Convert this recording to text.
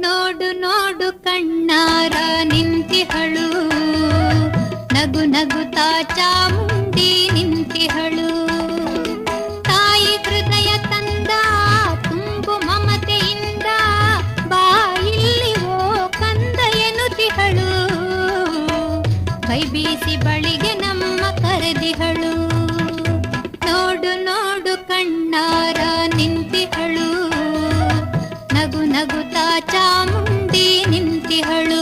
ನೋಡು ನೋಡು ಕಣ್ಣಾರ ನಿಂತಿಹಳು, ನಗು ನಗುತ್ತಾ ಚಾಮುಂಡಿ ನಿಂತಿಹಳು. ತಾಯಿ ಹೃದಯ ತಂದ ತುಂಬು ಮಮತೆಯಿಂದ, ಬಾಯಿಲ್ಲಿ ಓ ಕಂದ ಎನ್ನುತ್ತಿಹಳು. ಕೈ ಬೀಸಿ ಬಳಿಗೆ ನಮ್ಮ ಕರೆದಿಹಳು. ನೋಡು ನೋಡು ಕಣ್ಣಾರ ನಿಂತಿಹಳು, ನಗು ನಗುತ್ತಾ ಚಾಮುಂಡಿ ನಿಂತಿಹಳು.